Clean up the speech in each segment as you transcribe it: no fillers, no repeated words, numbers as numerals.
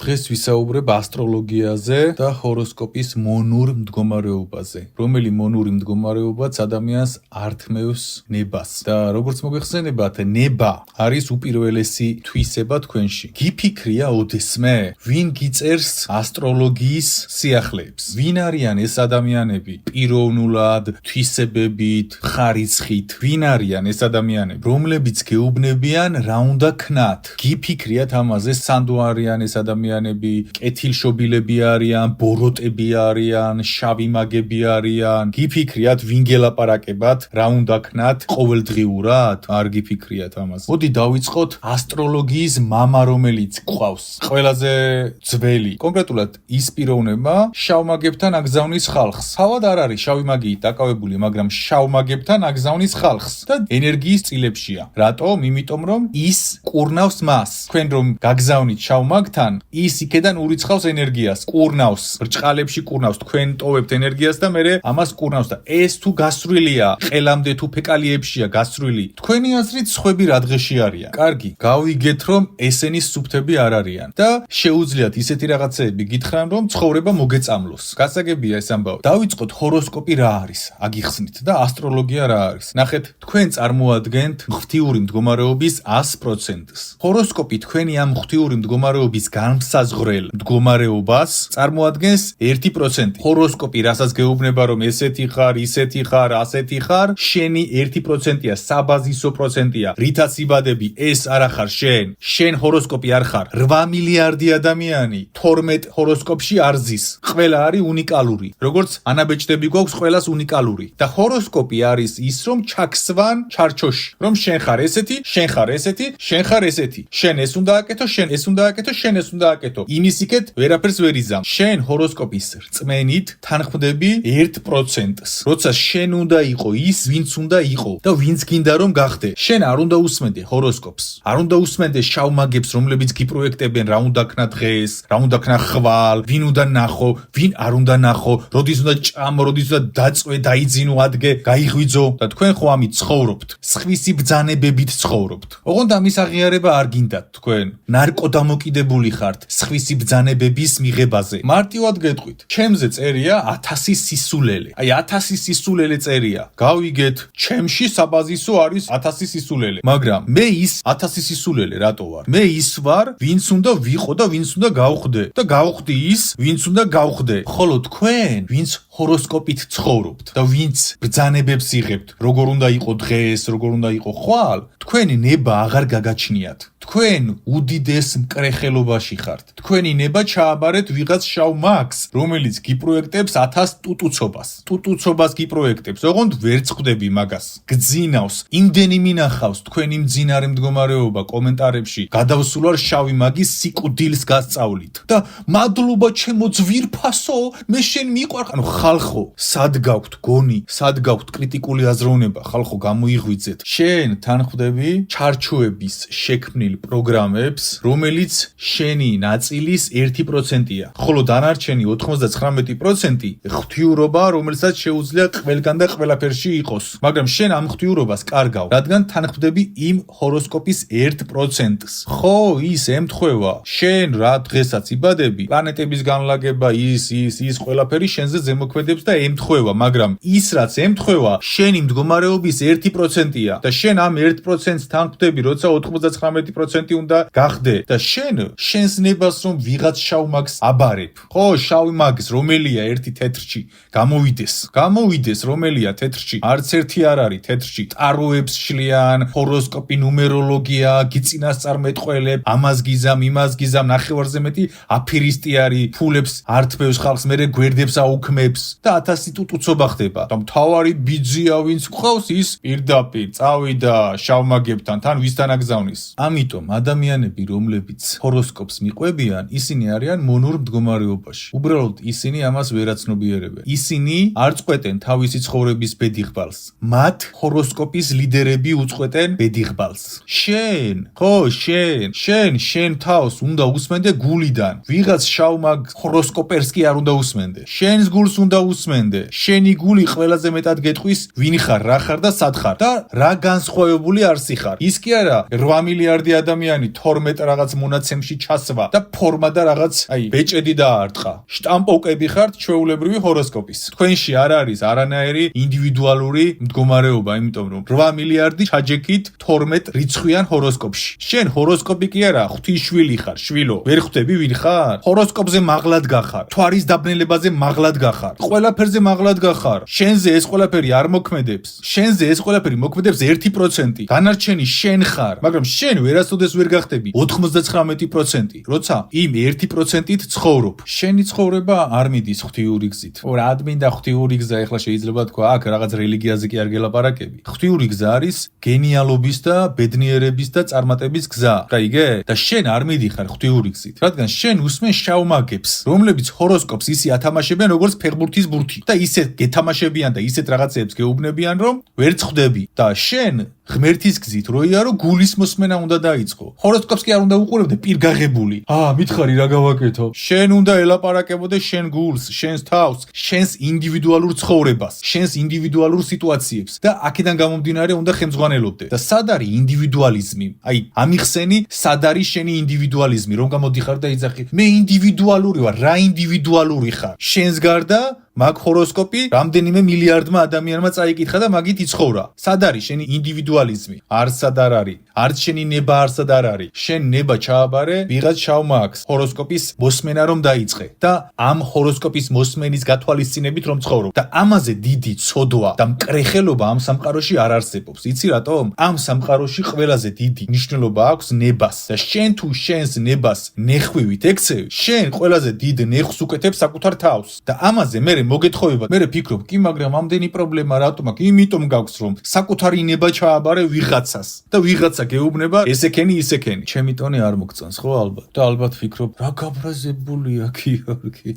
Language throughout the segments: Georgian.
დღეს ვისაუბრებ ასტროლოგიაზე და ჰოროსკოპის მონურ მდგომარეობაზე, რომელი მონური მდგომარეობაც ადამიანს ართმევს ნებას. და როგორც მოგეხსენებათ, ნება არის უპირველესი თვისება თქვენში. გიფიქრია ოდესმე, ვინ გიწერს ასტროლოგიის სიახლეებს? ვინ არიან ეს ადამიანები? პიროვნულად, თვისებებით, ხარისხით. ვინ არიან ეს ადამიანები, რომლებიც გეუბნებიან რა უნდა ქნათ? გიფიქრიათ ამაზე, სანდო არიან ეს ადამიანები, კეთილშობილები არიან, ბოროტები არიან, შავი მაგები არიან. გიფიქრიათ ვინ გელაპარაკებათ, რა უნდა ქნათ ყოველდღიურად? არ გიფიქრიათ ამაზე. მოდი დავიწყოთ ასტროლოგიის მამა, რომელიც გვყავს. ყველაზე ძველი, კონკრეტულად ის პიროვნება შავ მაგებთან აგზავნის ხალხს. თავად არ არის შავი მაგიით დაკავებული, მაგრამ შავ მაგებთან აგზავნის ხალხს და ენერგიის წილებშია. რატომ? იმიტომ რომ ის კურნავს მას. თქვენ რომ გაგზავნით შავ მაგთან, ის იქედან ურიცხავს ენერგიას, კურნავს, ბრჭყალებში კურნავს, თქვენ ტოვებთ ენერგიას და მერე ამას კურნავს და ეს თუ გასრულია, ყელამდე თუ ფეკალიებშია გასრული, თქვენი აზრით სხვები რა დღეში არიან? კარგი, გავიგეთ რომ ესენი სუფთები არ არიან და შეუძლიათ ისეთი რაღაცეები გითხრან რომ ცხოვრება მოგეწამლოს. გასაგებია ეს ამბავი. დავიწყოთ ჰოროსკოპი რა არის, აგიხსნით და ასტროლოგია რა არის. ნახეთ, თქვენ წარმოადგენთ ღვთიური მდგომარეობის 100%-ს. ჰოროსკოპი თქვენი ამ ღვთიური მდგომარეობის განმსაზღვრელ მდგომარეობას წარმოადგენს 1%. ჰოროსკოპი რასაც გეუბნება რომ ესეთი ხარ, ისეთი ხარ, ასეთი ხარ, შენი 1%-ია, საბაზისო პროცენტია. რითაც იბადები, ეს არა ხარ შენ. შენ ჰოროსკოპი არ ხარ. 8 მილიარდი ადამიანი 12 ჰოროსკოპში არ ზის. ყველა არის უნიკალური. როგორც ანაბეჭდები გვაქვს, ყველას უნიკალური. და ჰოროსკოპი არის ის რომ ჩაქსვან ჩარჩოში, რომ შენ ხარ ესეთი, შენ ხარ ესეთი, შენ ხარ ესეთი. შენ ეს უნდა აკეთო, შენ ეს უნდა აკეთო, შენ ეს უნდა აკეთო. იმის იქეთ ვერაფერს ვერ იზამ. შენ ჰოროსკოპის რწმენით თანხმდები 1%-ს. როცა შენ უნდა იყო ის, ვინც უნდა იყო და ვინც გინდა რომ გახდე. შენ არ უნდა უსმენდე ჰოროსკოპს. არ უნდა უსმენდე შავ მაგებს, რომლებიც გიპროექტებენ რა უნდა ქნა დღეს, რა უნდა ქნა ხვალ, ვინ უნდა ნახო, ვინ არ უნდა ნახო, როდის უნდა ჭამო, როდის უნდა დაწვე, დაიძინო, ადგე, გაიღვიძო და თქვენ ხო ამით ცხოვრობთ. სხვისი ბრძანებებით ცხოვრობთ. ოღონდ ამის აღიარება არ გინდათ თქვენ. ნარკოდამოკიდებული ხართ სხვისი ბრძანებების მიღებაზე. მარტივად გეტყვით, ჩემზე წერია 1000 სისულელე. აი 1000 სისულელე წერია. გავიგეთ, ჩემში საბაზისო არის 1000 სისულელე. მაგრამ მე ის 1000 სისულელე რატო ვარ? მე ის ვარ, ვინც უნდა ვიყო და ვინც უნდა გავხდე და გავხდი ის, ვინც უნდა გავხდე. ხოლო თქვენ, ვინც ჰოროსკოპით ცხოვრობთ და ვინც ბრძანებებს იღებთ, როგორ უნდა იყო დღეს, როგორ უნდა იყო ხვალ, თქვენი ნება აღარ გაგაჩნიათ. თქვენ უდიდეს მკრეხელობაში ხართ. თქვენი ნება ჩააბარეთ ვიღაც შავ მაგს, რომელიც გიპროექტებს 1000 ტუტუცობას. ტუტუცობას გიპროექტებს, ოღონდ ვერ წხვდები მაგას. გძინავს, იმდენი მინახავს თქვენი მძინარე მდგომარეობა კომენტარებში. გადავსულ არ შავი მაგის სიკვდილს გასწავლით. და მადლობა ჩემო ძვირფასო, მე შენ მიყვარ. ანუ ხალხო, სად გაქვთ გონი, სად გაქვთ კრიტიკული აზროვნება, ხალხო გამოიღვიძეთ. შენ თანხმდები ჩარჩოების შექმნილ პროგრამებს, რომელიც შენი ნაწილის 1%-ია. ხოლო დანარჩენი 99% ღვთიურობა, რომელსაც შეუძლია ყველგან და ყველაფერში იყოს. მაგრამ შენ ამ ღვთიურობას კარგავ, რადგან თანხმდები იმ ჰოროსკოპის 1%-ს. ხო, ის ემთხვევა. შენ რა დღესაც იბადები, პლანეტების განლაგება, ის ყველაფერი შენზე ზემოქმედებს და ემთხვევა, მაგრამ ის რაც ემთხვევა, შენი მდგომარეობის 1%-ია და შენ ამ 1%-ს თანხმდები, როცა 99% უნდა გახდე და შენს ნებას რომ ვიღაც შავ მაგს აბარებ. ხო, შავი მაგს რომელია ერთი თეთრში, გამოვიდეს რომელია თეთრში, არც ერთი არ არის თეთრში. ტაროებს შლიან, ჰოროსკოპი, ნუმეროლოგია, გიწინასწარმეტყველებ, ამას გიზამ, იმას გიზამ, ნახევარზე მეტი აფერისტი არის, ფულებს ართმევს ხალხს, მერე გვერდებს აუქმებს და 1000 ტუტუცობა ხდება. და მთავარი ბიძია ვინც გვყავს, ის პირდაპირ წავიდა შავ მაგებთან, თან ვისთან აგზავნის. ამიტომ ადამიანები, რომლებიც ჰოროსკოპს მიყვებიან, ისინი არიან მონურ მდგომარეობაში. უბრალოდ ისინი ამას ვერ აცნობიერებენ. ისინი არ წყვეტენ თავისი ცხოვრების ბედიღბალს. მათ ჰოროსკოპის ლიდერები უწყვეტენ ბედიღბალს. შენ თავს უნდა უსმენდე გულიდან. ვიღაც შავ მაგ ჰოროსკოპერს კი არ უნდა უსმენდე. შენს გულს უნდა უნდა უსმენდე? შენი გული ყველაზე მეტად გეტყვის ვინ ხარ, რა ხარ და სად ხარ და რა განსხვავებული არსი ხარ. ის კი არა 8 მილიარდი ადამიანი 12 რაღაც მონაცემში ჩასვა და ფორმა და რაღაც ბეჭედი დაარტყა. შტამპოვკები ხართ ჩვეულებრივი ჰოროსკოპის. თქვენში არ არის არანაირი ინდივიდუალური მდგომარეობა, იმიტომ რომ 8 მილიარდი ჩაჯექით 12 რიცხვიან ჰოროსკოპში. შენ ჰოროსკოპი კი არა, ღვთისშვილი ხარ, შვილო. ვერ ხვდები ვინ ხარ? ჰოროსკოპზე მაღლად გახარ. თვარის დაბნელებაზე მაღლად გახარ. ყველაფერზე მაღლად გახარ. შენზე ეს ყველაფერი არ მოქმედებს. შენზე ეს ყველაფერი მოქმედებს 1%. დანარჩენი შენ ხარ, მაგრამ შენ ვერასოდეს ვერ გახდები 99%, როცა იმ 1%-ით ცხოვრობ. შენი ცხოვრება არ მიდის ღვთიური გზით. რა ადმინდა ღვთიური გზა, ეხლა შეიძლება თქვა, აქ რაღაც რელიგიაზე კი არ გელაპარაკები. ღვთიური გზა არის გენიალობის და ბედნიერების და წარმატების გზა. გაიგე? და შენ არ მიდიხარ ღვთიური გზით, რადგან შენ უსმენ შავ მაგებს, რომლებიც ჰოროსკოპს ისე ათამაშებენ როგორც ფეხბურთის ბურთი და ისე გეთამაშებიან და ისეთ რაღაცებს გეუბნებიან, რომ ვერ წხვდები და შენ ღმერთის გზით როიარო გულის მოსმენა უნდა დაიწყო. ჰოროსკოპს კი არ უნდა უყურებდე პირგაღებული. მითხარი რა გავაკეთო? შენ უნდა ელაპარაკებოდე შენ გულს, შენს თავს, შენს ინდივიდუალურ ცხოვრებას, შენს ინდივიდუალურ სიტუაციებს და აქედან გამომდინარე უნდა ხელმძღვანელობდე. და სად არის ინდივიდუალიზმი? ამიხსენი სად არის შენი ინდივიდუალიზმი, რომ გამოდიხარ და იძახი, მე ინდივიდუალური ვარ, რა ინდივიდუალური ხარ? შენს გარდა მაგ ჰოროსკოპი რამდენიმე მილიარდმა ადამიანმა წაიკითხა და მაგით იცხოვრა. სად არის შენი ინდივიდუალიზმი? არსად არ არის. არც შენი ნება არსად არ არის. შენ ნება ჩააბარე ვიღაც შავ მაგს, ჰოროსკოპის მოსმენა რომ დაიწყე და ამ ჰოროსკოპის მოსმენის გათვალისწინებით რომ ცხოვრობ. და ამაზე დიდი ცოდვა და მკრეხელობა ამ სამყაროში არ არსებობს. იცი რატომ? ამ სამყაროში ყველაზე დიდი მნიშვნელობა აქვს ნებას. და შენ თუ შენს ნებას ნეხვივით ექცევ, შენ ყველაზე დიდ ნეხვს უკეთებ საკუთარ თავს. და ამაზე მე მოგეთხოვება, მე ფიქრობ, კი, მაგრამ ამდენი პრობლემა რატომ აქვს? იმიტომ გაქვს, რომ საკუთარი ნება ჩააბარე ვიღაცას და ვიღაცა გეუბნება ესექენი ისექენი. ჩემი ტონი არ მოგწონს, ხო ალბათ? და ალბათ ფიქრობ, რა გაბრაზებულია გიორგი?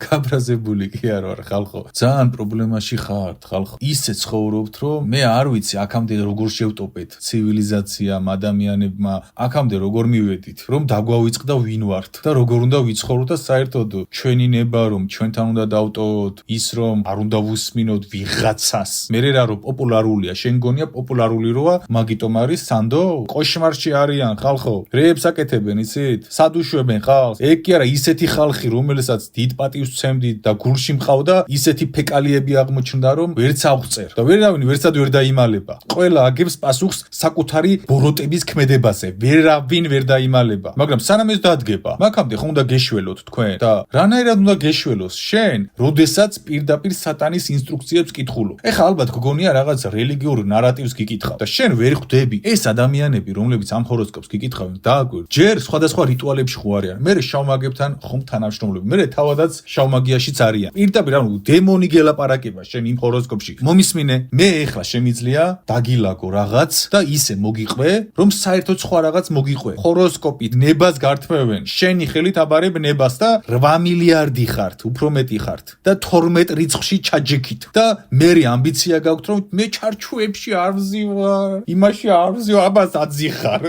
გაბრაზებული კი არ ვარ, ხალხო. ძალიან პრობლემაში ხართ, ხალხო. ისე ცხოვრობთ, რომ მე არ ვიცი აქამდე როგორ შევტოპეთ ცივილიზაციამ, ადამიანებმა, აქამდე როგორ მივედით, რომ დაგვავიწყდა ვინ ვართ და როგორ უნდა ვიცხოვროთ და საერთოდ ჩვენი ნება რომ ჩვენთან უნდა დავტოვოთ ის რომ არ უნდა ვუსმინოთ ვიღაცას. მე რა რომ პოპულარულია, შენ გონია პოპულარული როა, მაგიტომ არის სანდო? კოშმარში არიან ხალხო. რეებს აკეთებენ, იცით? სად უშვებენ ხალხს? ეგ კი არა ისეთი ხალხი, რომელსაც დიდ პატივს ვცემდით და გულში მყავდა, ისეთი ფეკალიები აღმოჩნდა, რომ ვერც აღწერ და ვერავინ ვერცად ვერ დაიმალება. ყველა აგებს პასუხს საკუთარი ბოროტების ქმედებაზე. ვერავინ ვერ დაიმალება. მაგრამ სანამ ეს დადგება, მაქამდე ხომ უნდა გეშველოთ თქვენ და რანაირად უნდა გეშველოს შენ, როდესაც პირდაპირ სატანის ინსტრუქციებს კითხულობ. ეხლა ალბათ გგონია რაღაც რელიგიურ ნარატივს გიკითხავ და შენ ვერ ხვდები ეს ადამიანები, რომლებიც ამ ჰოროსკოპს გიკითხავენ, დააკვირ. ჯერ სხვადასხვა რიტუალებში ხო არიან. მე შავმაგებთან ხომ თანამშრომლობ. მე თავადაც შავმაგიაშიც არიან. პირდაპირ ანუ დემონი გელაპარაკება შენ იმ ჰოროსკოპში. მომისმინე, მე ეხლა შემიძლია დაგილაგო რაღაც და ისე მოგიყვე, რომ საერთოდ სხვა რაღაც მოგიყვე. ჰოროსკოპით ნებას გართმევენ. შენი ხელით აბარებ ნებას და 8 მილიარდი ხართ, უფრო მეტი ხართ. და 12 რიცხვში ჩაჯექით და მე ამბიცია გაქვთ რომ მე ჩარჩუებში არ ვზივარ, იმაში არ ვზივარ, აბა სად ზიხარ?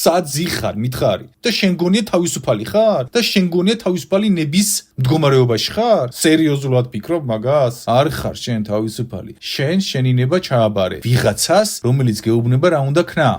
სად ზიხარ, მითხარი? და შენ გონია თავისუფალი ხარ? და შენ გონია თავისუფალი ნების მდგომარეობაში ხარ? სერიოზულად ფიქრობ მაგას? არ ხარ შენ თავისუფალი. შენ შენი ნება ჩააბარე ვიღაცას, რომელიც გეუბნება რა უნდა ქნა.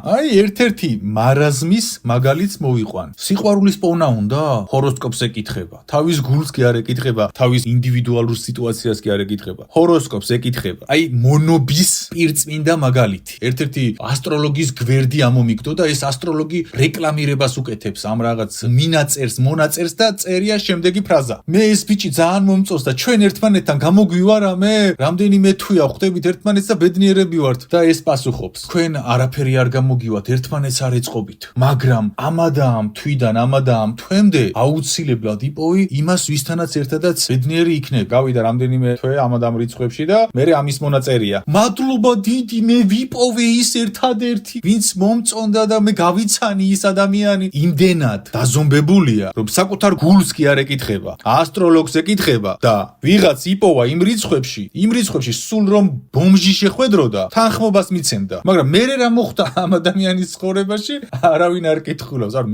ერთ-ერთი მარაზმის მაგალითს მოვიყვან. სიყვარულის პოვნა უნდა? ჰოროსკოპს ეკითხება. თავის გულს კი არ ეკითხება, თავის ინდივიდუალურ სიტუაციას კი არ ეკითხება. ჰოროსკოპს ეკითხება. მონობის პირწმინდა მაგალითი. ერთ-ერთი ასტროლოგის გვერდი ამომიგდო და ეს ასტროლოგი რეკლამირებას უკეთებს ამ რაღაც მინაწერს, მონაწერს და წერია შემდეგი ფრაზა. მე ეს ბიჭი ძალიან მომწონს და ჩვენ ერთმანეთთან გამოგვივარ ამე, რამდენიმე თვეა ხვდებით ერთმანეთს და ბედნიერები ვართ და ეს პასუხობს. თქვენ არაფერი არ გამოგივათ, ერთმანეთს არ ეწყობით, მაგრამ ამადამ თვიდან ამადამ თვემდე აუცილებლად იპოვი იმას ვისთანაც ერთადაც ბედნიერი იქნებ. გავიდა რამდენიმე თვე ამადამ რიცხვებში და მე ამის მონაწერია. მადლობა მადლობა დიდი, მე ვიპოვე ის ერთადერთი, ვინც მომწონდა და მე გავიცანი ის ადამიანი. იმდენად დაზომბებულია, რომ საკუთარ გულს კი არ ეკითხება, ასტროლოგს ეკითხება და ვიღაც იპოვა იმ რიცხვებში სულ რომ ბომჟი შეხვედროდა, თანხმობას მიცემდა. მაგრამ მე რა მოხდა ამ ადამიანის ცხოვრებაში? არავინ არ კითხულობს. არ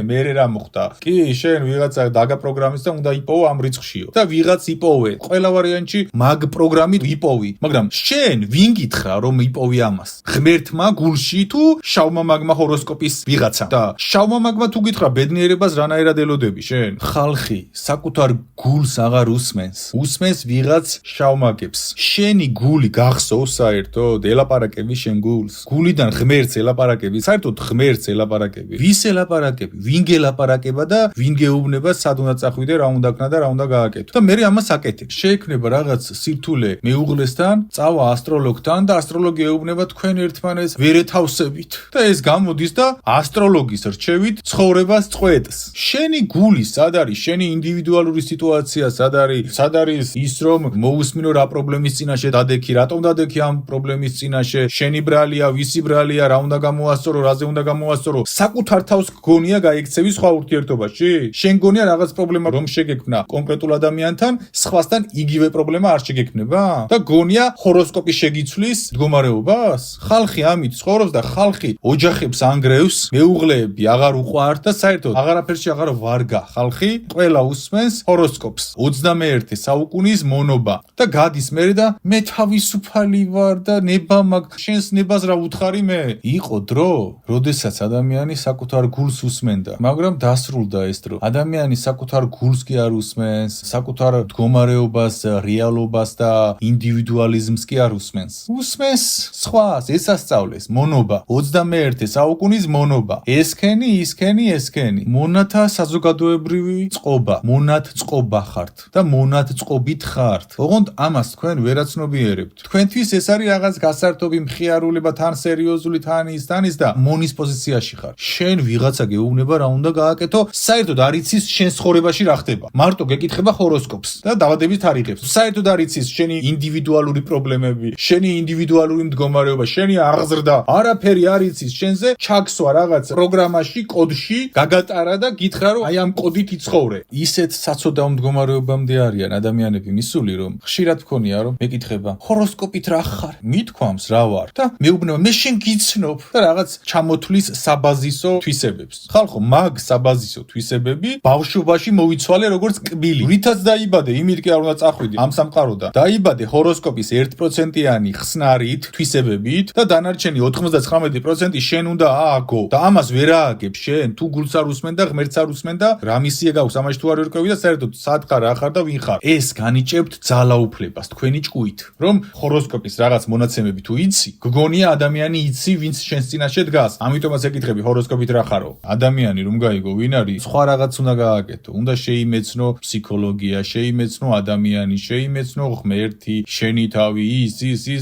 მე რა მოხდა? კი, შენ ვიღაცა დაგაპროგრამის და უნდა იპოვო ამ რიცხვშიო. და ვიღაც იპოვე. ყველა ვარიანტში მაგ პროგრამით იპოვი. მაგრამ შენ ვინ გითხრა რომ იპოვი ამას? ღმერთმა გულში თუ შავმა მაგმა ჰოროსკოპის ვიღაცა? და შავმა მაგმა თუ გითხრა ბედნიერებას რანაირად ელოდები შენ? ხალხი საკუთარ გულს აღარ უსმენს. უსმენს ვიღაც შავმაგებს. შენი გული გახსოვს საერთოდ? ელაპარაკები შენ გულს. გულიდან ღმერთს ელაპარაკები, საერთოდ ღმერთს ელაპარაკები. ვის ელაპარაკები? ვინ გელაპარაკება და ვინ გეუბნება სად უნდა წახვიდე, რა უნდა ქნა და რა უნდა გააკეთო. და მე ამას აკეთებ. შეექმნება რაღაც სირთულე მეუღლესთან, წავა ასტროლოგთან და ასტროლოგი ეუბნება თქვენ ერთმანეთს ვერ ეთავსებით. და ეს გამოდის და ასტროლოგის რჩევით ცხოვრებას წყვეტს. შენი გული სად არის? შენი ინდივიდუალური სიტუაცია სად არის ის რომ მოусმინო რა პრობლემის წინაშე დადექი, რატომ დადექი ამ პრობლემის წინაშე, შენი ბრალია, ვისი ბრალია, რა უნდა გამოასწორო, რაზე უნდა გამოასწორო. საკუთარ თავს გონია გაიქცევი სხვა ურთიერთობაში? შენ გონია რაღაც პრობლემა რომ შეგექმნა კონკრეტულ ადამიანთან, სხვასთან იგივე პრობლემა არ შეგექმნება? და გონია ჰოროსკოპი შეგიცვლის მდგომარეობას? ხალხი ამით ცხოვრობს და ხალხი ოჯახებს ანგრევს, მეუღლეები აღარ უყვართ და საერთოდ აღარაფერში აღარ ვარგა ხალხი, ყველა უსმენს ჰოროსკოპს. 21 საუკუნის მონობა და გადის მერე და მე თავისუფალი ვარ და ნება მაგ შენს ნებას რა უთხარი მე? იყო დრო, როდესაც ადამიანი საკუთარ გულს უსმენდა, მაგრამ დასრულდა ეს დრო. ადამიანი საკუთარ გულს კი არ უსმენს, საკუთარ მდგომარეობას, რეალობას და ინდივიდუალიზმს კი არ უსმენს. უსმენს სხვას, ესასწავლეს მონობა, 21 საუკუნის მონობა. ესქენი, მონათა საზოგადოებრივი წყობა, მონათწყობა ხართ და მონათწყობით ხართ. ოღონდ ამას თქვენ ვერაცნობიერებთ. თქვენთვის ეს არის რაღაც გასართობი მხიარულება, თან სერიოზული, თან ის და მონის პოზიციაში ხარ. შენ ვიღაცა გეუბნება რა უნდა გააკეთო, საერთოდ არ იცის შენ ცხოვრებაში რა ხდება. მარტო გეკითხება ჰოროსკოპს და დავადების თარიღებს. საერთოდ არ იცის შენი ინდივიდუალური პრობლემები, შენი ინდივიდუალური მდგომარეობა, შენი აღზრდა, არაფერი არ იცის შენზე, ჩაქსვა რაღაც პროგრამაში, კოდში, გაგატარა და გითხრა რომ აი ამ კოდით იცხოვრე. ისეთ საცოდავ მდგომარეობამდე არიან ადამიანები მისული, რომ ხშირად მქონია რომ მეკითხება ჰოროსკოპით რა ხარ? მithქვამს რა ვარ და მეუბნება მე შენ გიცნობ და რაღაც ჩამოთვლის საბაზისო თვისებებს. ხალხო, მაგ საბაზისო თვისებები ბავშვობაში მოვიცვალე როგორც კბილი. რითაც დაიბადე, იმით კი არ უნდა წახვიდე ამ სამყაროდან. დაიბადე ჰოროსკოპის 1%-იანი ხსნარით, თვისებებით და დანარჩენი 99% შენ უნდა ააგო. და ამას ვერ ააგებ შენ, თუ გულს არ უსმენ და ღმერთს არ უსმენ და რა მისია გაქვს ამაში თუ არ ვერკვევი და საერთოდ სად ხარ, რა ხარ და ვინ ხარ. ეს განიჭებთ ძალაუფლებას თქვენი ჭკუით. რომ ჰოროსკოპის რაღაც მონაცემები თუ იცი, გგონია ადამიანი იცი, ვინც შენს წინაშე დგას. ამიტომაც ეკითხები ჰოროსკოპით რა ხარო? ადამიანი რომ გაიგო ვინ არის, სხვა რაღაც უნდა გააკეთო. უნდა შეიმეცნო ფსიქოლოგია, შეიმეცნო ადამიანი, შეიმეცნო ღმერთი, შენი თავი, ის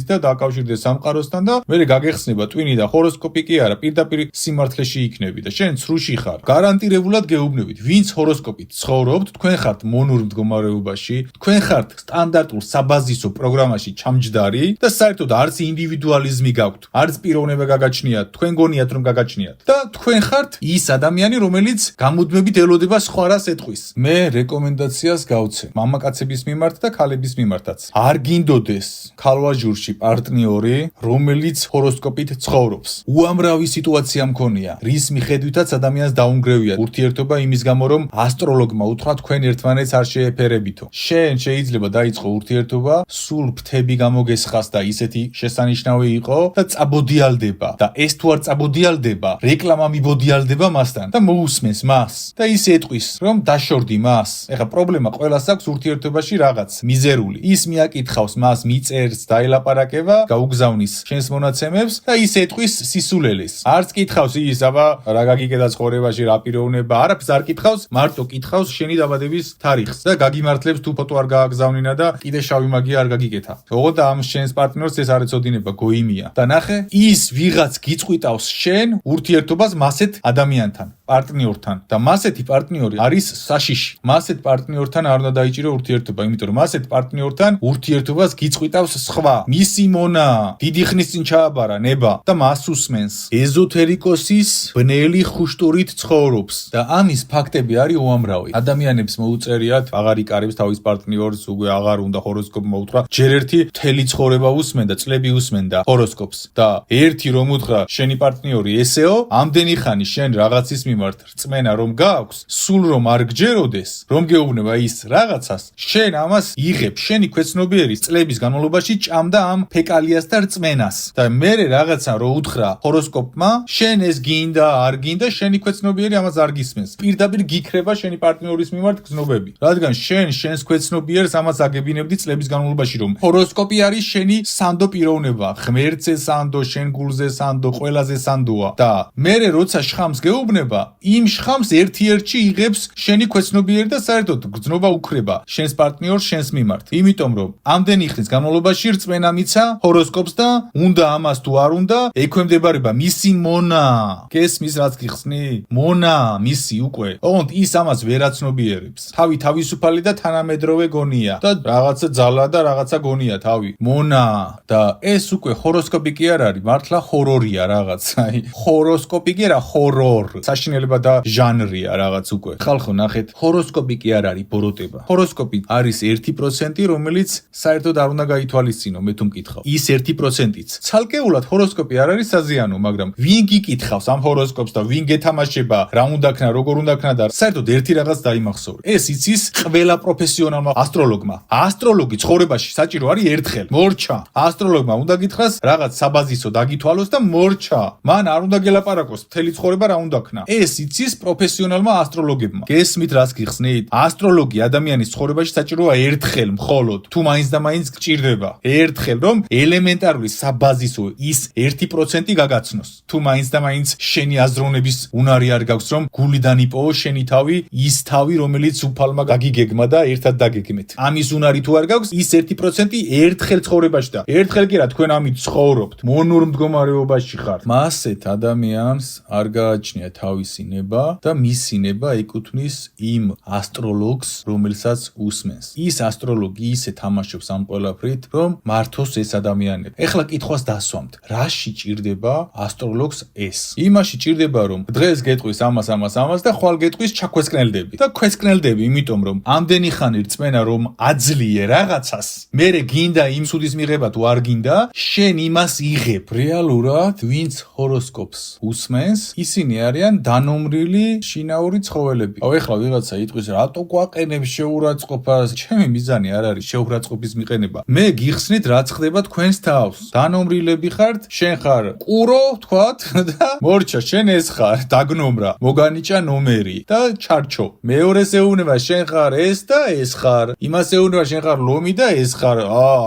და დაკავშირდეს სამყაროსთან და მერე გაგეხსნება ტვინი და ჰოროსკოპი კი არა, პირდაპირ სიმართლეში იქნები და შენ ცრუში ხარ. გარანტირებულად გეუბნებით, ვინც ჰოროსკოპით ცხოვრობთ, თქვენ ხართ მონურ მდგომარეობაში, თქვენ ხართ სტანდარტულ საბაზისო პროგრამაში ჩამჯდარი და საერთოდ არც ინდივიდუალიზმი გაქვთ, არც პიროვნება გაგაჩნიათ, თქვენ გონიათ რომ გაგაჩნიათ და თქვენ ხართ ის ადამიანი, რომელიც გამუდმებით ელოდება სხვა რას ეტყვის. მე რეკომენდაციას გავცე მამაკაცების მიმართ და ქალების მიმართაც. არ გინდოდეს ქალვაჟურში პარტნიორი, რომელიც ჰოროსკოპით ცხოვრობს. უამრავი სიტუაცია მქონია, რის მიხედვითაც ადამიანს დაუნგრევია ურთიერთობა იმის გამო, რომ ასტროლოგმა უთხრა თქვენ ერთმანეთს არ შეეფერებითო. შენ შეიძლება დაიწყო ურთიერთობა, სულ ფრთები გამოგესხას და ისეთი შესანიშნავი იყო და წაბოდიალდება და ეს თუ არ წაბოდიალდება, რეკლამა მიბოდიალდება მასთან და მოусმენს მას და ის ეტყვის, რომ დაშორდი მას. ეხლა პრობლემა ყველას აქვს ურთიერთობაში რაღაც მიზერული. ის მიაკითხავს მას, მიწერს, დაელაპარაკება, გაუგზავნის შენს მონაცემებს და ის ეტყვის სისულელეს. არც კითხავს ის, აბა რა გაგიკეთა ცხოვრებაში, რა პიროვნება, არაფერს არ კითხავს, მარტო კითხავს შენი დაბადების თარიღს და გაგიმართლებს თუ ფოტო არ გააგზავნინა და კიდე შავი მაგია არ გაგიკეთა. ოღონდ ამ შენს პარტნიორს ეს არ ეწოდინება, გოიმია. და ნახე, ის ვიღაც გიწყვიტავს შენ ურთიერთობას მასეთ ადამიანთან. პარტნიორთან და მასეთი პარტნიორი არის საშიში. მასეთ პარტნიორთან არ უნდა დაიჭირო ურთიერთობა, იმიტომ რომ მასეთ პარტნიორთან ურთიერთობას გიწყვიტავს სხვა. მისი მონა დიდი ხნის წინ ჩააბარა ნება და მას უსმენს. ეზოთერიკოსის ბნელი ხუშტურით ცხოვრობს და ამის ფაქტები არის უამრავი. ადამიანებს მოუწერიათ აღარ იკარებს თავის პარტნიორს, უკვე აღარ უნდა ჰოროსკოპი მოუთხრა. ჯერ ერთი მთელი ცხოვრება usmenda, წლები usmenda ჰოროსკოპს და ერთი რომ უთხრა შენი პარტნიორი ესეო, ამდენი ხანი შენ რაღაცის მიმართ რწმენა რომ გააქვს, სულ რომ არ გჯეროდეს, რომ გეუბნება ის რაღაცას, შენ ამას იღებ, შენი ქვეცნობიერი წლების განმავლობაში ჭამდა ამ ფეკალიას და რწმენას. და მე რაღაცა რო უთხრა ჰოროსკოპმა, შენ ეს გინდა, არ გინდა, შენი ქვეცნობიერი ამას არ გისმენს. პირდაპირ გიქრება შენი პარტნიორის მიმართ გზნობები. რადგან შენ შენს ქვეცნობიერს ამას აგებინებდი წლების განმავლობაში, რომ ჰოროსკოპი არის შენი სანდო პიროვნება, ღმერთზე სანდო, შენ გულზე სანდო, ყველაზე სანდოა. და მე როცა შხამს გეუბნება, იმ შხამს ერთ-ერთში იღებს შენი ქვეცნობიერი და საერთოდ გზნობა უკრება შენს პარტნიორს შენს მიმართ. იმიტომ რომ ამდენი ხნის განმავლობაში რწმენა მიცა ჰოროსკოპს და უნდა ამას თუ არ უნდა, ექვემდებარება მისი მონა. გესმის რაც გიხსნი? მონა მისი უკვე. ოღონდ ის ამას ვერ აცნობიერებს. თავი თავისუფალი და თანამედროვე გონია და რაღაცა ძალა და რაღაცა გონია თავი. მონა და ეს უკვე ჰოროსკოპი კი არ არის, მართლა ჰორორია რაღაც. აი, ჰოროსკოპი კი არა, ჰორორ. საშინელება და ჟანრია რაღაც უკვე. ხალხო ნახეთ, ჰოროსკოპი კი არ არის ბოროტება. ჰოროსკოპი არის 1%, რომელიც საერთოდ არ უნდა გაითვალისწინო, მე თუ მკითხავ. ის 1%-იც. ცალკეულად ჰოროსკოპი არ არის საზიანო, მაგრამ ვინ გიკითხავს ამ ჰოროსკოპს და ვინ გეთამაშება, რა უნდა ქნა, როგორ უნდა ქნა და საერთოდ ერთი რაღაც დაიმახსოვრე. ეს იცის ყველა პროფესიონალმა ასტროლოგმა. ასტროლოგი ცხოვრებაში საჭირო არის ერთხელ. მორჩა. ასტროლოგმა უნდა გითხრას რაღაც საბაზისო დაგითვალოს და მორჩა. მან არ უნდა გელაპარაკოს, მთელი ცხოვრება რა უნდა ქნა. ეს იცის პროფესიონალმა ასტროლოგებმა. გესმით რას გიხსნით? ასტროლოგი ადამიანის ცხოვრებაში საჭიროა ერთხელ მხოლოდ, თუ მაინც და მაინც გჭირდება. ერთხელ რომ ელემენტარული საბაზისო ის 1% გაგაცნოს. თუ მაინც და მაინც შენი აზროვნების უნარი არ გაქვს, რომ გულიდან იპოვო შენი თავი, ის თავი, რომელიც უფალმა გაგიგეგმა და ერთად დაგეგმეთ. ამის უნარი თუ არ გაქვს, ის 1% ერთხელ ცხოვრებაში და ერთხელ კი რა თქვენ ამით ცხოვრობთ. მონურ მდგომარეობაში ხართ. მასეთ ადამიანს არ გააჩნია თავისი ნება და მისი ნება ეკუთვნის იმ ასტროლოგს, რომელსაც უსმენს. ის ასტროლოგი ისე თამაშობს ამ ყველაფრით, რომ მართოს ეს ადამიანები. ეხლა კითხვას დასვამთ. რაში ჭირდება ასტროლოგს ეს? იმაში ჭირდება, რომ დღეს გეტყვის ამას და ხვალ გეტყვის ჩაქვესკნელდები. და ქვესკნელდები, იმიტომ რომ ამდენი ხანი რწმენა რომ აძლიე რაღაცას, მერე გინდა იმ სუდის მიღება თუ არ გინდა, შენ იმას იღებ. რეალურად, ვინც ჰოროსკოპს უსმენს, ისინი არიან დანომრილი შინაური ცხოველები. აუ ეხლა ვიღაცა იტყვის, რატო გვაყენებს შეურაცხყოფას? ჩემი მიზანი არ არის შეურაცხყოფის მიყენება. მე გიხსნით რაც ხდება თქვენს თავს. დანომრილები ხართ, შენ ხარ ყურო, თქვათ და მორჩა, შენ ეს ხარ, დაგნომრა, მოგანიჭა ნომერი და ჩარჩო. მეორეს ეუბნება, შენ ხარ ეს და ეს ხარ. იმას ეუბნება, შენ ხარ ლომი და ეს ხარ.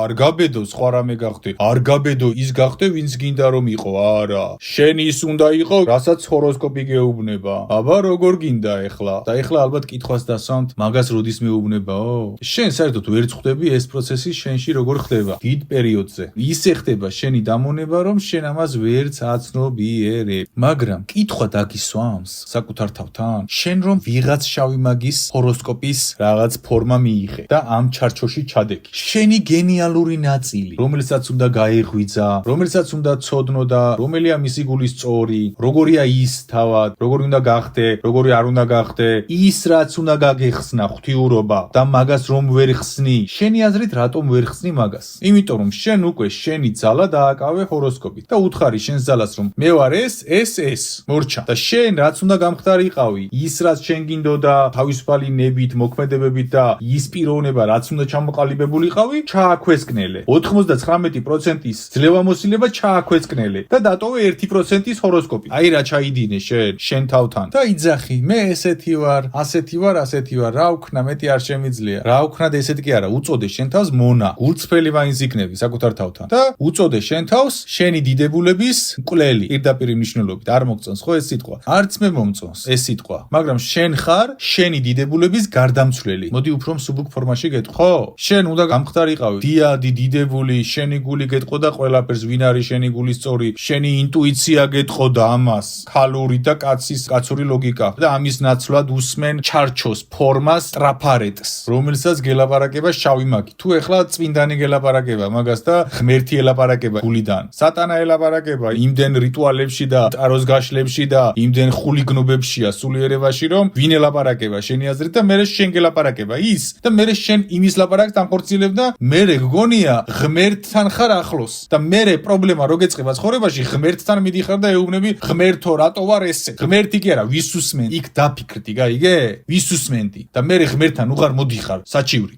არ გაბედო, სხვა რამე გახდე. არ გაბედო, ის გახდე, ვინც გინდა რომ იყო. არა. შენ ის უნდა იყო, რასაც ჰოროსკოპი გეუბნება. აბა როგორ გინდა ეხლა? და ეხლა ალბათ კითხვას დასვამთ, მაგას როდის მეუბნებაო? შენ საერთოდ ვერ წხვდები ეს პროცესი შენში როგორ ხდება? დიდ პერიოდზე. ისე ხდება შენი დამონება, რომ შენ ამას ვერც აცნობიერებ. მაგრამ კითხვა დაგისვამს საკუთარ თავთან, შენ რომ ვიღაც შავი მაგის ჰოროსკოპის რაღაც ფორმა მიიღე და ამ ჩარჩოში ჩადეკი. შენი გენიალური ნაწილი, რომელსაც უნდა გაეღვიძა, რომელსაც უნდა ცოდნო და რომელია მისი გულის წორი, როგორია ის თავად, როგორი უნდა გახდე, როგორი არ უნდა გახდე, ის რაც უნდა გაგეხსნა ღვთიურობა და მაგას რომ ვერ ხსნი. შენი აზრით რატომ ვერ ხსნი მაგას? იმიტომ რომ შენ უკვე შენი ძალა დააკავე ჰოროსკოპით და უთხარი შენს ძალას რომ მე ვარ ეს მორჩა და შენ რაც უნდა გამხდარიყავი, ის რაც შენ გინდოდა თავისუფალი ნებით, მოქმედებებით და ის პიროვნება რაც უნდა ჩამოყალიბებულიყავი, ჩააქვესკნელე. 99%-ის ძლევამოსილება ჩააქვესკნელე და დატოვე 1%-ის ჰოროსკოპი. აი რა ჩაიდინე შენ თავთან. და იძახი, მე ესეთი ვარ, ასეთი ვარ, რა ვქნა, მეტი არ შემიძლია. რა ვქნა და ესეთი კი არა, უწოდე შენ თავს მონა. გულწრფელი მაინც იქნები საკუთარ თავთან. და უწოდე შენ თავს შენი დიდებულების მკვლელი. პირდაპირ მნიშვნელობით არ მოგწონს ხო ეს სიტყვა? არც მე მომწონს ეს სიტყვა. მაგრამ შენ ხარ შენი დიდებულების გარდამცვლელი. მოდი უფრო მსუბუქ ფორმაში გეტყვი. ხო, შენ უნდა გამხდარიყავი დიადი დიდებული, შენი გული გეტყოდა ყველაფერს, ვინ არის შენი გულის წორი, შენი ინტუიცია გეტყოდა ამას, ქალური და კაცი ის კაცური ლოგიკა და ამის ნაცვლად უსმენ ჩარჩოს ფორმას ტრაფარეტს, რომელსაც გელაპარაკება შავი მაკი. თუ ეხლა წმინდანი გელაპარაკება მაგას და ღმერთი ელაპარაკება გულიდან. სატანა ელაპარაკება იმდენ რიტუალებში და ტაროს გაშლებში და იმდენ ხულიგნობებშია სულიერებაში, რომ ვინ ელაპარაკება შენი აზრით და მე შენ გელაპარაკება ის და მე შენ იმის ლაპარაკს დამხორციელებ და მე გგონია ღმერთთან ხარ ახლოს და მე პრობლემა რო გეწყება ცხოვრებაში ღმერთთან მიდიხარ და ეუბნები ღმერთო რატო ვარ ესე ღმერთი კი არა ვის უსმენდი იქ დაფიქრდი გაიგე ვის უსმენდი და მე ღმერთთან უღარ მოდიხარ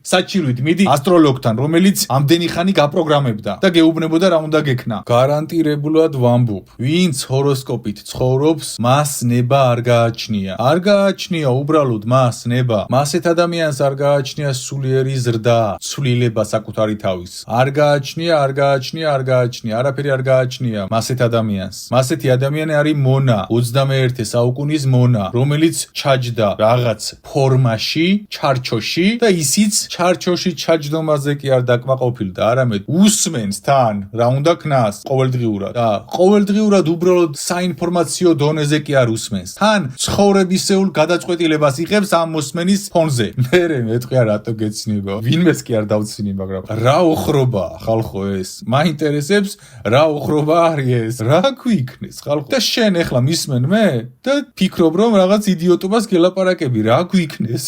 საჩივრით მიდი ასტროლოგთან რომელიც ამდენი ხანი გაპროგრამებდა და გეუბნებოდა რა უნდა გექნა გარანტირებულად ვამბობ ვინც ჰოროსკოპით ცხოვრობს მას ნება არ გააჩნია უბრალოდ მას ნება მასეთ ადამიანს არ გააჩნია სულიერი ზრდა ცვლილება საკუთარი თავის არ გააჩნია არაფერი არ გააჩნია მასეთ ადამიანს მასეთი ადამიანი არის მონა 21 საუკუნის მონა რომელიც ჩაჯდა რაღაც ფორმაში ჩარჩოში და ისიც ჩარჩოში ჩაჯდომაზე კი არ დაკმაყოფილდა არამედ უსმენს თან რა უნდა ქნას ყოველდღიურად და ყოველდღიურად უბრალოდ საინფორმაციო დონეზე კი არ უსმენს თან ცხოვრებისეულ გადაწყვეტილებას იღებს ამ მოსმენის ფონზე მე მეტყვია რატო გეცნება ვინმეს კი არ დავცინი მაგრამ რა ოხრობა ხალხო ეს მაინტერესებს რა ოხრობა არის ეს რა გვიქნეს ხალხო და შენ ეხლა მისმენ მე და ფიქრობ რომ რაღაც იდიოტობას გელაპარაკები რა გვიქნეს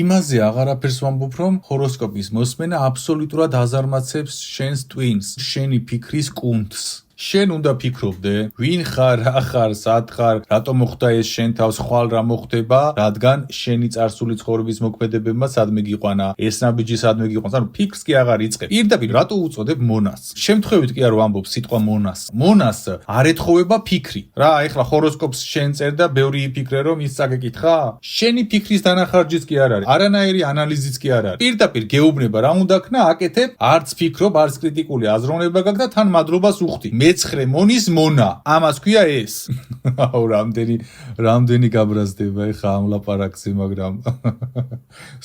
იმაზე აღარაფერს ვამბობ რომ ჰოროსკოპის მოსმენა აბსოლუტურად აზარმაცებს შენს ტვინს შენი ფიქრის კუნთს შენ უნდა ფიქრობდე ვინ ხარ რა ხარ სად ხარ რატო მოხდა ეს შენ თავს ხვალ რა მოხდება რადგან შენი წარსული ცხოვრების მოქმედებებმა სადმე გიყვანა ეს ნაბიჯი სადმე გიყვანს ანუ ფიქრს კი აღარ იწყებ პირდაპირ რატო უწოდებ მონას შემთხვევით კი არ ვამბობ სიტყვა მონას არ ეთხოვება ფიქრი რა ეხლა ჰოროსკოპს შენ წერ და ბევრი იფიქრე რომ ის წაგეკითხა შენი ფიქრის დანახარჯიც კი არ არის არანაირი ანალიზიც კი არ არის პირდაპირ გეუბნება რა უნდა ქნა აკეთებ არც ფიქრობ არც კრიტიკული აზროვნება გაქვს და თან მადლობას უხდი მეცხრე მონის მონა ამას ქვია ეს აუ რამდენი გაბრაზდება ეხა ამ ლაპარაკზე მაგრამ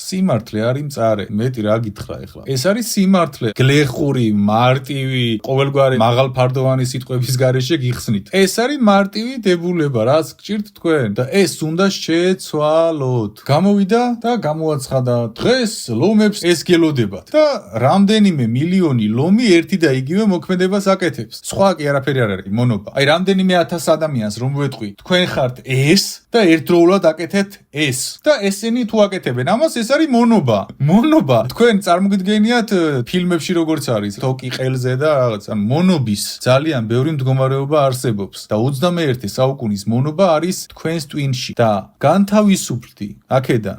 სიმართლე არის მწარე მეტი რა გითხრა ეხლა ეს არის სიმართლე გლეხური მარტივი ყოველგვარი მაღალფარდოვანი სიტყვების გარეშე გიხსნით ეს არის მარტივი დებულება რაც გჭირთ თქვენ და ეს უნდა შეცვალოთ გამოვიდა და გამოაცხადა დღეს ლომებს ეს გელოდებათ და რამდენიმე მილიონი ლომი ერთი და იგივე მოქმედებას აკეთებს სხვა კი არაფერი არ არის მონობა აი რამდენიმე 1000 ადამიანს რომ ვეთყვი თქვენ ხართ ეს და ერთდროულად აკეთეთ ეს და ესენი თუ აკეთებენ ამას ეს არის მონობა თქვენ წარმოგიდგენიათ ფილმებში როგორც არის თოკი ყელზე და რაღაც ან მონობის ძალიან ბევრი მდგომარეობა არსებობს და 21 საუკუნის მონობა არის თქვენს ტვინში და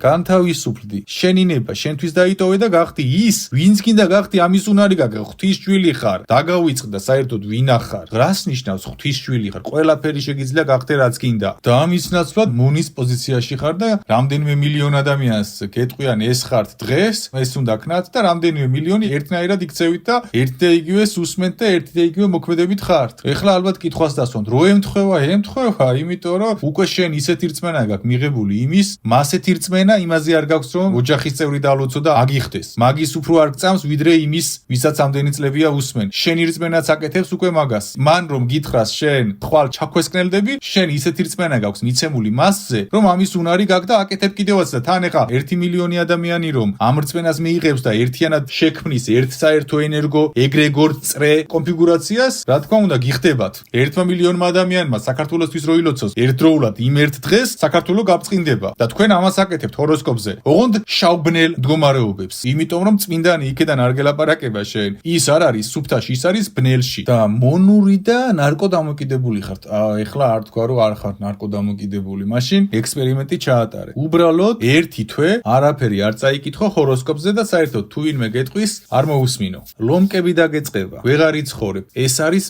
განთავისუფლდი შენინება შენთვის დაიტოვე და გახდი ის ვინც გინდა გახდი ამის უნარი გაგა ღვთისშვილი ხარ დაგავიწყდა საერთოდ ვინა ხარ რას ნიშნავს ღვთისშვილი ხარ ყველაფერი შეგიძლია გახდე რაც გინდა და ამის ნაცვლად მონის პოზიციაში ხარ და რამდენიმე მილიონ ადამიანს გეტყვიან ეს ხართ დღეს ეს უნდა ქნათ და რამდენიმე მილიონი ერთნაირად იქცევით და ერთ და იგივეს უსმენთ და ერთ და იგივე მოქმედებით ხართ ეხლა ალბათ კითხვას დასვამთ რო ემთხვევა იმიტომ რომ უკვე შენ ისეთი რწმენა გაქვს მიღებული იმის მასეთი რწმენა იმაზე არ გაქვს რომ ოჯახის წევრი დალოცო და აგიხდეს მაგის უფრო არ გწამს ვიდრე იმის ვისაც ამდენი წლებია უსმენ შენი რწმენაც აკეთებს უკვე მაგას მან რომ გითხრას შენ ხვალ ჩაქვესკნელდები შენ ისეთი რწმენა გაქვს მიცემული მასზე რომ ამის უნარი გაქვს და აკეთებ კიდევაც და თან ეხა 1 მილიონი ადამიანი რომ ამ რწმენას მიიღებს და ერთიანად შექმნის ერთ საერთო ენერგო ეგრეგორ წრე კონფიგურაციას რა თქმა უნდა გიხდებათ 1 მილიონმა ადამიანმა საქართველოსთვის რო ილოცოს ერთდროულად იმ ერთ დღეს საქართველო გაბწყინდება და თქვენ ამას აკეთებთ ჰოროსკოპზე ოღონდ შავბნელ მდგომარეობებს იმიტომ რომ წმინდანი იქიდან არ გელაპარაკება შენ ის არ არის სუფთაში ის არის ბნელში და მონური და ნარკოდამოკიდებული ხართ ეხლა არ თქვა რომ არ ხართ ნარკოდამოკიდებული მაშინ ექსპერიმენტი ჩაატარე უბრალოდ ერთი თვე არაფერი არ წაიკითხო ჰოროსკოპზე და საერთოდ თუ ვინმე გეტყვის არ მოусმინო ლომკები დაგეწყება ვეღარ იცხოვრებ ეს არის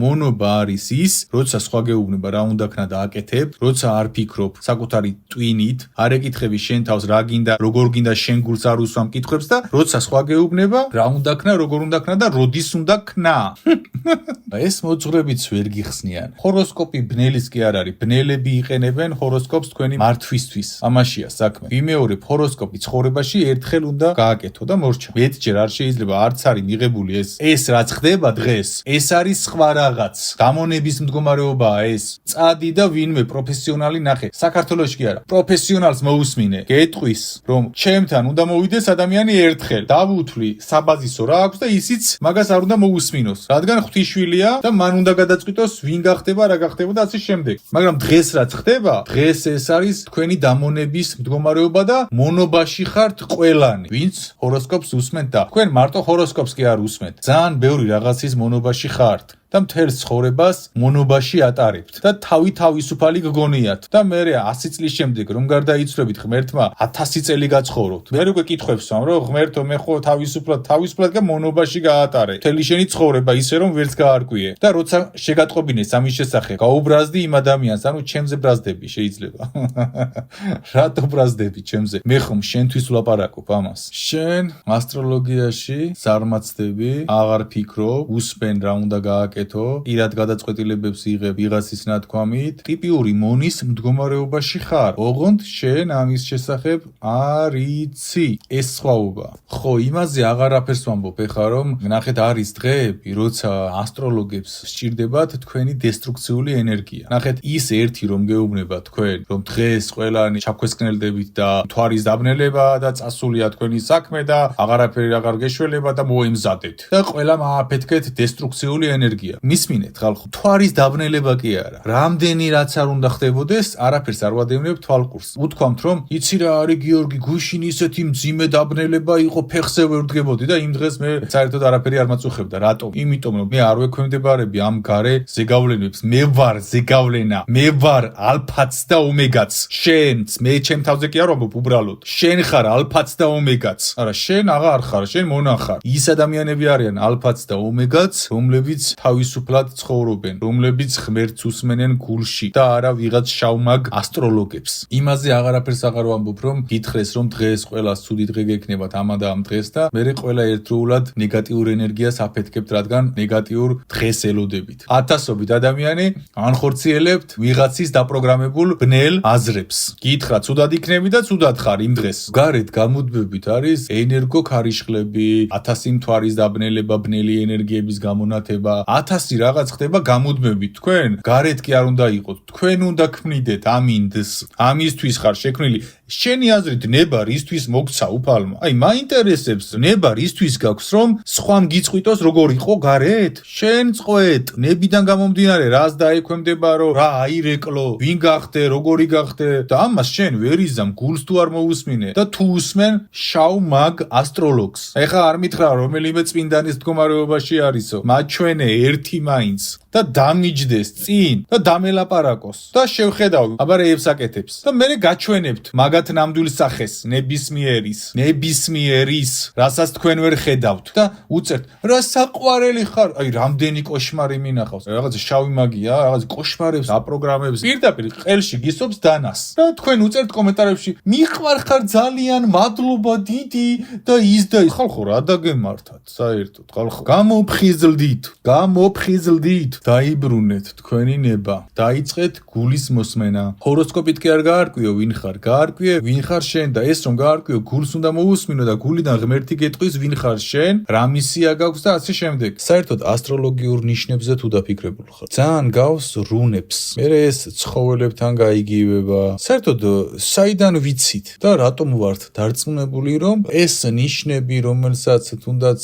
მონობა არის ის როცა სხვა გეუბნება რა უნდა ქნა და აკეთებ როცა არ ფიქრობ საკუთარი ტვინით არ ეკითხები შენ თავს რა გინდა როგორ გინდა შენ გულს არ უსვამ კითხვებს და როცა სხვა გეუბნება რა უნდა ქნა როგორ უნდა ქნა და როდის უნდა ქნა ეს მოძღვრებიც ვერ გიხსნიან. ჰოროსკოპი ბნელის კი არ არის. ბნელები იყენებენ ჰოროსკოპს თქვენი მართვისთვის. ამაშია საქმე. ვიმეორებ ჰოროსკოპი ცხოვრებაში ერთხელ უნდა გააკეთო და მორჩა. მეტჯერ არ შეიძლება არც არის მიღებული ეს რაც ხდება დღეს. ეს არის სხვა რაღაც. გამონების მდგომარეობაა ეს. წადი და ვინმე პროფესიონალი ნახე. საქართველოში კი არა. პროფესიონალს მოусმინე. გეტყვის, რომ ჩემთან უნდა მოვიდეს ადამიანი ერთხელ. დავუთვლი საბაზისო რა აქვს და ისიც მაგას არ უნდა მოусმინოს. რადგან ღვთისშვილია და მან უნდა გადაწყვიტოს ვინ გახდება, რა გახდება და ასე შემდეგ. მაგრამ დღეს რაც ხდება, დღეს ეს არის თქვენი დამონების მდგომარეობა და მონობაში ხართ ყველანი, ვინც ჰოროსკოპს უსმენთ და თქვენ მარტო ჰოროსკოპს კი არ უსმენთ. ძალიან ბევრი რაღაცის მონობაში ხართ. და მთელ ცხოვრებას მონობაში ატარებთ და თავისუფალი გგონიათ და მე 100 წლის შემდეგ რომ გარდაიცვლებით ღმერთმა 1000 წელი გაცხოვროთ. მე უკვე კითხვებს ვამ რომ ღმერთო მე ხო თავისუფლად და მონობაში გაატარე. მთელი შენი ცხოვრება ისე რომ ვერც გაარკვიე და როცა შეგატყობინეს ამის შესახებ, გაუბრაზდი იმ ადამიანს, ანუ ჩემზე ბრაზდები შეიძლება. რატო ბრაზდები ჩემზე? მე ხომ შენთვის ვლაპარაკობ ამას. შენ ასტროლოგიაში ზარმაცდები, აღარ ფიქრობ, უსმენ რა უნდა გააკეთო. პირად გადაწყვეტილებებს იღებ ვიღაცის ნათქვამით, ტიპიური მონის მდგომარეობაში ხარ. ოღონდ შენ ამის შესახებ არ იცი. ეს სხვაობა. ხო, იმაზე აღარაფერს ვამბობ ეხლა რომ ნახეთ არის დღეები, როცა ასტროლოგებს სჭირდებათ თქვენი დესტრუქციული ენერგია. ნახეთ ის ერთი რომ გეუბნება თქვენ, რომ დღეს ყველანი ჩაქვესკნელდებით და მთვარის დაბნელება და წასულია თქვენი საქმე და აღარაფერი აღარ გეშველება და მოემზადეთ. და ყველამ ააფეთქეთ დესტრუქციული ენერგია. მისმინეთ ხალხო, მთვარის დაბნელება კი არა. რამდენი რაც არ უნდა ხდებოდეს, არაფერს არ ვადევნებ თვალყურს. უთქვამთ რომ იცი რა არის გიორგი, გუშინ ისეთი მძიმე დაბნელება იყო, ფეხზე ვერ ვდგებოდი და იმ დღეს მე საერთოდ არაფერი არ მაწუხებდა. რატომ? იმიტომ რომ მე არ ვექვემდებარები ამ გარე ზეგავლენებს. მე ვარ ზეგავლენა. მე ვარ ალფაც და ომეგაც. შენც, მე ჩემ თავზე კი არ ვამბობ უბრალოდ. შენ ხარ ალფაც და ომეგაც. არა, შენ აღარ ხარ, შენ მონა ხარ. ის ადამიანები არიან ალფაც და ომეგაც, რომლებიც თავისუფლად ცხოვრობენ, რომლებიც ღმერთს უსმენენ გულში და არა ვიღაც შავმაგ ასტროლოგებს. იმაზე აღარაფერს აღარ ვამბობ, რომ გითხრეს, რომ დღეს ყველას ცუდი დღე გექნებათ ამა და ამ დღეს და მე ყველა ერთდროულად ნეგატიურ ენერგიას აფეთქებთ, რადგან ნეგატიურ დღეს ელოდებით. ათასობით ადამიანი ანხორციელებთ ვიღაცის დაპროგრამებულ ბნელ აზრებს. გითხრა, ცუდად იქნები და ცუდად ხარ იმ დღეს. გარეთ გამუდმებით არის ენერგო ქარიშხლები, 1000 მთვარის დაბნელება, ბნელი ენერგიების გამონათება. 1000 რაღაც ხდება გამუდმებით. თქვენ გარეთ კი არ უნდა იყოთ. თქვენ უნდა ქმნიდეთ ამინდს. ამისთვის ხარ შექმნილი. შენი აზრით ნება რისთვის მოგცა უფალმა? აი მაინტერესებს ნება რისთვის გაქვს რომ სხვამ გიწყვიტოს როგორ იყო გარეთ? შენ წყვეტ ნებიდან გამომდინარე რას დაექვემდებარო, რა აირეკლო, ვინ გახდე, როგორი გახდე და ამას შენ ვერ იზამ გულს თუ არ მოусმინე და თუ უსმენ შავ მაგ ასტროლოგს. ეხა არ მითხრა რომელიმე წმინდანის მდგომარეობაში არისო. მაჩვენე ერთი მაინც და დამიჯდეს წინ და დამელაპარაკოს და შევხედავ აბა რეებს აკეთებს და მე გაჩვენებთ მაგათ ნამდვილ სახეს ნებისმიერის რასაც თქვენ ვერ ხედავთ და უწერთ რა საყვარელი ხარ აი რამდენი კოშმარი მინახავს რაღაც შავი მაგია რაღაც კოშმარებს აპროგრამებს პირდაპირ ყელში გისობს დანას და თქვენ უწერთ კომენტარებში მიყვარ ხარ ძალიან მადლობა დიდი და ის და ის ხალხო რა დაგემართათ საერთოდ ხალხო გამოფხიზლდით დაიბრუნეთ თქვენი ნება დაიწყეთ გულის მოსმენა ჰოროსკოპით კი არ გაარკვიო ვინ ხარ გაარკვიე ვინ ხარ შენ და ეს რომ გაარკვიო გულს უნდა მოусმინო და გულიდან ღმერთი გეტყვის ვინ ხარ შენ რა მისია გაქვს და ასე შემდეგ საერთოდ ასტროლოგიურ ნიშნებზე თუ დაფიქრებულ ხარ ძალიან გავს რუნებს მე ეს ცხოველებთან გაიგივება საერთოდ საიდან ვიცით და რატომ ვართ დარწმუნებული რომ ეს ნიშნები რომელსაც თუნდაც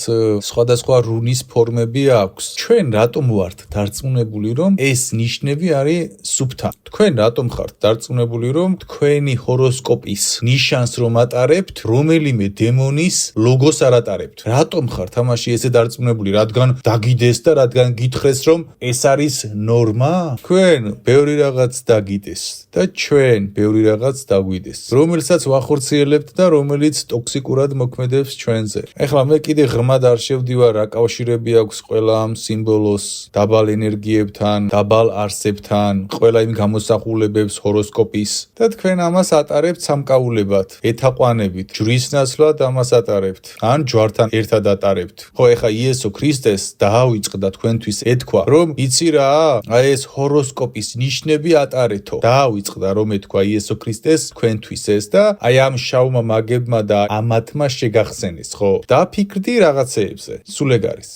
სხვადასხვა რუნის ფორმები აქვს ჩვენ რატომ ვართ დარწმუნებული რომ ეს ნიშნები არის სუფთა თქვენ რატომ ხართ დარწმუნებული რომ თქვენი ჰოროსკოპის ნიშანს რომ ატარებთ რომელიმე დემონის ლოგოს არ ატარებთ რატომ ხართ ამაში ესე დარწმუნებული რადგან დაგიდეს და რადგან გითხრეს რომ ეს არის ნორმა თქვენ ბევრი რაღაც დაგიდეს და ჩვენ ბევრი რაღაც დაგვიდეს რომელსაც ვახორციელებთ და რომელიც ტოქსიკურად მოქმედებს ჩვენზე ეხლა მე კიდე ღრმად არ შევდივარ რა კავშირები აქვს ყველა ამ სიმბოლოს დაბალი ენერგიებთან, დაბალ არსებთან, ყველა იმ გამოსახულებებს ჰოროსკოპის და თქვენ ამას ატარებთ სამკაულებად, ეთაყვანებით, ჯვრის ნაცვლად ამას ატარებთ, ან ჯვართან ერთად ატარებთ. ხო, ეხა იესო ქრისტეს დაავიწყდა თქვენთვის ეთქვა, რომ იცი რა, აი ეს ჰოროსკოპის ნიშნები ატარეთო. დაავიწყდა რომ ეთქვა იესო ქრისტეს თქვენთვის ეს და აი ამ შავმა მაგებმა და ამათმა შეგახსენეს, ხო? დაფიქრდი რაღაცეებზე. სულ ეგ არის.